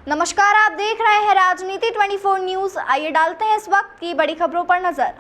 नमस्कार, आप देख रहे हैं राजनीति 24 न्यूज। आइए डालते हैं इस वक्त की बड़ी खबरों पर नजर।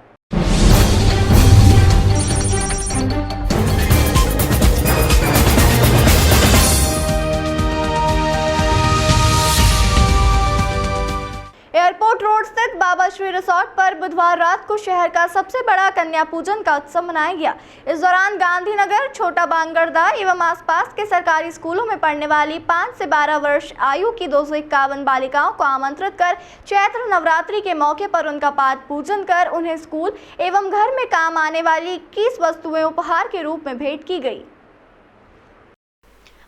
एयरपोर्ट रोड स्थित बाबा श्री रिसोर्ट पर बुधवार रात को शहर का सबसे बड़ा कन्या पूजन का उत्सव मनाया गया। इस दौरान गांधीनगर, छोटा बांगरदा एवं आसपास के सरकारी स्कूलों में पढ़ने वाली 5 से 12 वर्ष आयु की 251 बालिकाओं को आमंत्रित कर चैत्र नवरात्रि के मौके पर उनका पाद पूजन कर उन्हें स्कूल एवं घर में काम आने वाली 21 वस्तुएं उपहार के रूप में भेंट की गई।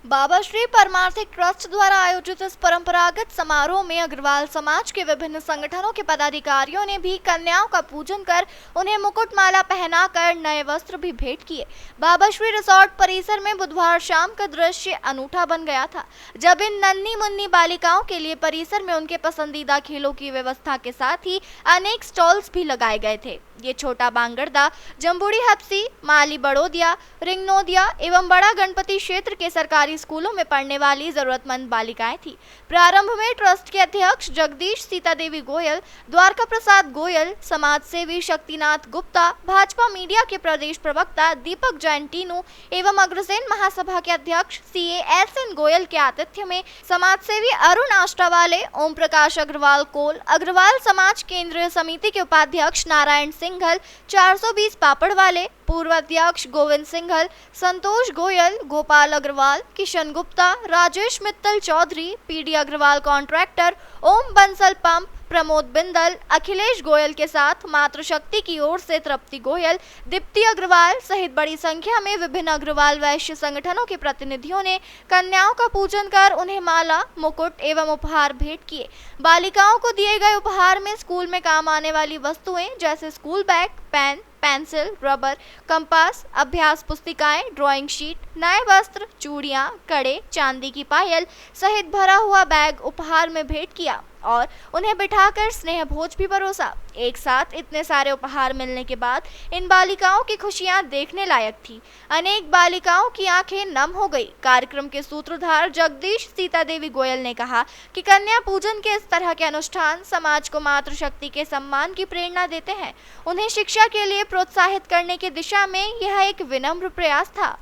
बाबा श्री परमार्थिक ट्रस्ट द्वारा आयोजित इस परंपरागत समारोह में अग्रवाल समाज के विभिन्न संगठनों के पदाधिकारियों ने भी कन्याओं का पूजन कर उन्हें मुकुटमाला पहनाकर नए वस्त्र भी भेंट किए। बाबा श्री रिसोर्ट परिसर में बुधवार शाम का दृश्य अनूठा बन गया था, जब इन नन्ही मुन्नी बालिकाओं के लिए परिसर में उनके पसंदीदा खेलों की व्यवस्था के साथ ही अनेक स्टॉल्स भी लगाए गए थे। ये छोटा बांगरदा, जम्बूड़ी हप्सी, माली बड़ोदिया, रिंगनोदिया एवं बड़ा गणपति क्षेत्र के सरकारी स्कूलों में पढ़ने वाली जरूरतमंद बालिकाएं थी। प्रारंभ में ट्रस्ट के अध्यक्ष जगदीश सीता देवी गोयल, द्वारका प्रसाद गोयल, समाज सेवी शक्तिनाथ गुप्ता, भाजपा मीडिया के प्रदेश प्रवक्ता दीपक जैन टीनू एवं अग्रसेन महासभा के अध्यक्ष CA SN गोयल के आतिथ्य में समाज सेवी अरुण आष्टावाले, ओम प्रकाश अग्रवाल कोल, अग्रवाल समाज केंद्रीय समिति के उपाध्यक्ष नारायण सिंघल, 420 पापड़ वाले, पूर्व अध्यक्ष गोविंद सिंघल, संतोष गोयल, गोपाल अग्रवाल, किशन गुप्ता, राजेश मित्तल चौधरी, PD अग्रवाल कॉन्ट्रैक्टर, ओम बंसल पंप, प्रमोद बिंदल, अखिलेश गोयल के साथ मातृशक्ति की ओर से तृप्ति गोयल, दीप्ति अग्रवाल सहित बड़ी संख्या में विभिन्न अग्रवाल वैश्य संगठनों के प्रतिनिधियों ने कन्याओं का पूजन कर उन्हें माला, मुकुट एवं उपहार भेंट किए। बालिकाओं को दिए गए उपहार में स्कूल में काम आने वाली वस्तुएं जैसे school bag, pen, pencil, rubber, compass, अभ्यास पुस्तिकाएं, ड्राइंग शीट, नए वस्त्र, चूड़ियां, कड़े, चांदी की पायल सहित भरा हुआ बैग उपहार में भेंट किया और उन्हें बिठाकर स्नेह भोज भी परोसा। एक साथ इतने सारे उपहार मिलने के बाद इन बालिकाओं की खुशियां देखने लायक थी। अनेक बालिकाओं की आंखें नम हो गई। कार्यक्रम के सूत्रधार जगदीश सीता देवी गोयल ने कहा कि कन्या पूजन के इस तरह के अनुष्ठान समाज को मातृशक्ति के सम्मान की प्रेरणा देते हैं। उन्हें शिक्षा के लिए प्रोत्साहित करने की दिशा में यह एक विनम्र प्रयास था।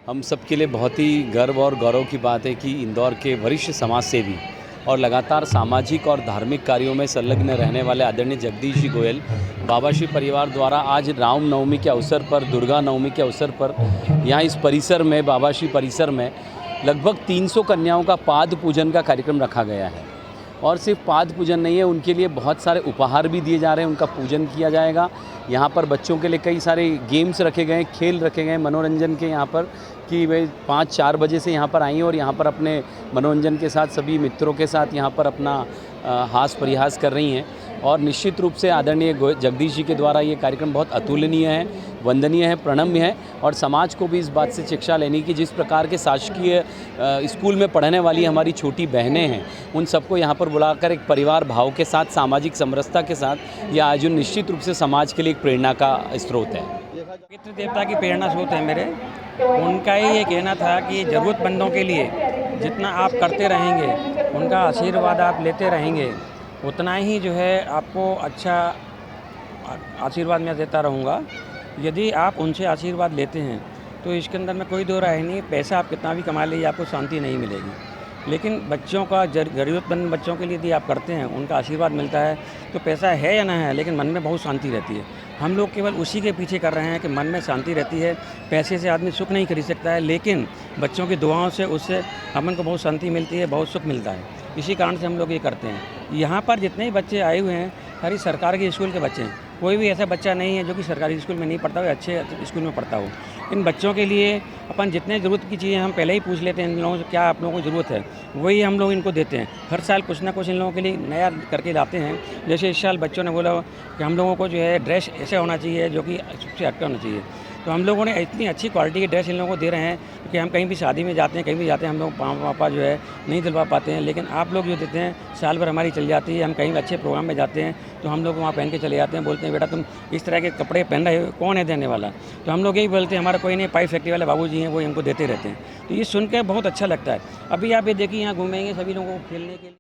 हम सबके लिए बहुत ही गर्व और गौरव की बात है कि इंदौर के वरिष्ठ समाज सेवी और लगातार सामाजिक और धार्मिक कार्यों में संलग्न रहने वाले आदरणीय जगदीश जी गोयल बाबा श्री परिवार द्वारा आज रामनवमी के अवसर पर, दुर्गा नवमी के अवसर पर यहाँ इस परिसर में, बाबा श्री परिसर में लगभग 300 कन्याओं का पाद पूजन का कार्यक्रम रखा गया है। और सिर्फ पाद पूजन नहीं है, उनके लिए बहुत सारे उपहार भी दिए जा रहे हैं, उनका पूजन किया जाएगा। यहाँ पर बच्चों के लिए कई सारे गेम्स रखे गए, खेल रखे गए मनोरंजन के, यहाँ पर कि वे 5-4 बजे से यहाँ पर आई और यहाँ पर अपने मनोरंजन के साथ सभी मित्रों के साथ यहाँ पर अपना हास परिहास कर रही हैं। और निश्चित रूप से आदरणीय जगदीश जी के द्वारा ये कार्यक्रम बहुत अतुलनीय है, वंदनीय है, प्रणम्य है। और समाज को भी इस बात से शिक्षा लेनी कि जिस प्रकार के शासकीय स्कूल में पढ़ने वाली हमारी छोटी बहनें हैं, उन सबको यहाँ पर बुलाकर एक परिवार भाव के साथ, सामाजिक समरसता के साथ यह आयोजन निश्चित रूप से समाज के लिए एक प्रेरणा का स्रोत है। पितृ देवता की प्रेरणा स्रोत है मेरे। उनका ही ये कहना था कि ज़रूरतमंदों के लिए जितना आप करते रहेंगे, उनका आशीर्वाद आप लेते रहेंगे, उतना ही जो है आपको अच्छा आशीर्वाद मैं देता रहूँगा। यदि आप उनसे आशीर्वाद लेते हैं तो इसके अंदर में कोई दो राय नहीं, पैसा आप कितना भी कमा लीजिए आपको शांति नहीं मिलेगी। लेकिन बच्चों का, ज़रूरतमंद बच्चों के लिए यदि आप करते हैं, उनका आशीर्वाद मिलता है, तो पैसा है या ना है लेकिन मन में बहुत शांति रहती है। हम लोग केवल उसी के पीछे कर रहे हैं कि मन में शांति रहती है। पैसे से आदमी सुख नहीं खरीद सकता है, लेकिन बच्चों की दुआओं से उससे अपन को बहुत शांति मिलती है, बहुत सुख मिलता है। इसी कारण से हम लोग ये करते हैं। यहाँ पर जितने भी बच्चे आए हुए हैं सारी सरकार के स्कूल के बच्चे हैं। कोई भी ऐसा बच्चा नहीं है जो कि सरकारी स्कूल में नहीं पढ़ता हो या अच्छे स्कूल में पढ़ता हो। इन बच्चों के लिए अपन जितने ज़रूरत की चीज़ें हम पहले ही पूछ लेते हैं इन लोगों से, क्या आप लोगों को ज़रूरत है, वही हम लोग इनको देते हैं। हर साल कुछ ना कुछ इन लोगों के लिए नया करके लाते हैं। जैसे इस साल बच्चों ने बोला कि हम लोगों को जो है ड्रेस ऐसे होना चाहिए जो कि सबसे हटका होना चाहिए। तो हम लोगों ने इतनी अच्छी क्वालिटी की ड्रेस इन लोगों को दे रहे हैं क्योंकि हम कहीं भी शादी में जाते हैं, कहीं भी जाते हैं, हम लोग पापा जो है नहीं दिलवा पाते हैं। लेकिन आप लोग जो देते हैं साल भर हमारी चल जाती है। हम कहीं अच्छे प्रोग्राम में जाते हैं तो हम लोग वहाँ पहन के चले जाते हैं, बोलते हैं बेटा तुम इस तरह के कपड़े पहन रहे हो, कौन है देने वाला। तो हम लोग यही बोलते हैं हमारा कोई नहीं, पाइप फैक्ट्री वाले बाबूजी हैं वो हमको देते रहते हैं। तो ये सुन के बहुत अच्छा लगता है। अभी आप ये देखिए यहाँ घूमेंगे सभी लोगों को खेलने के लिए।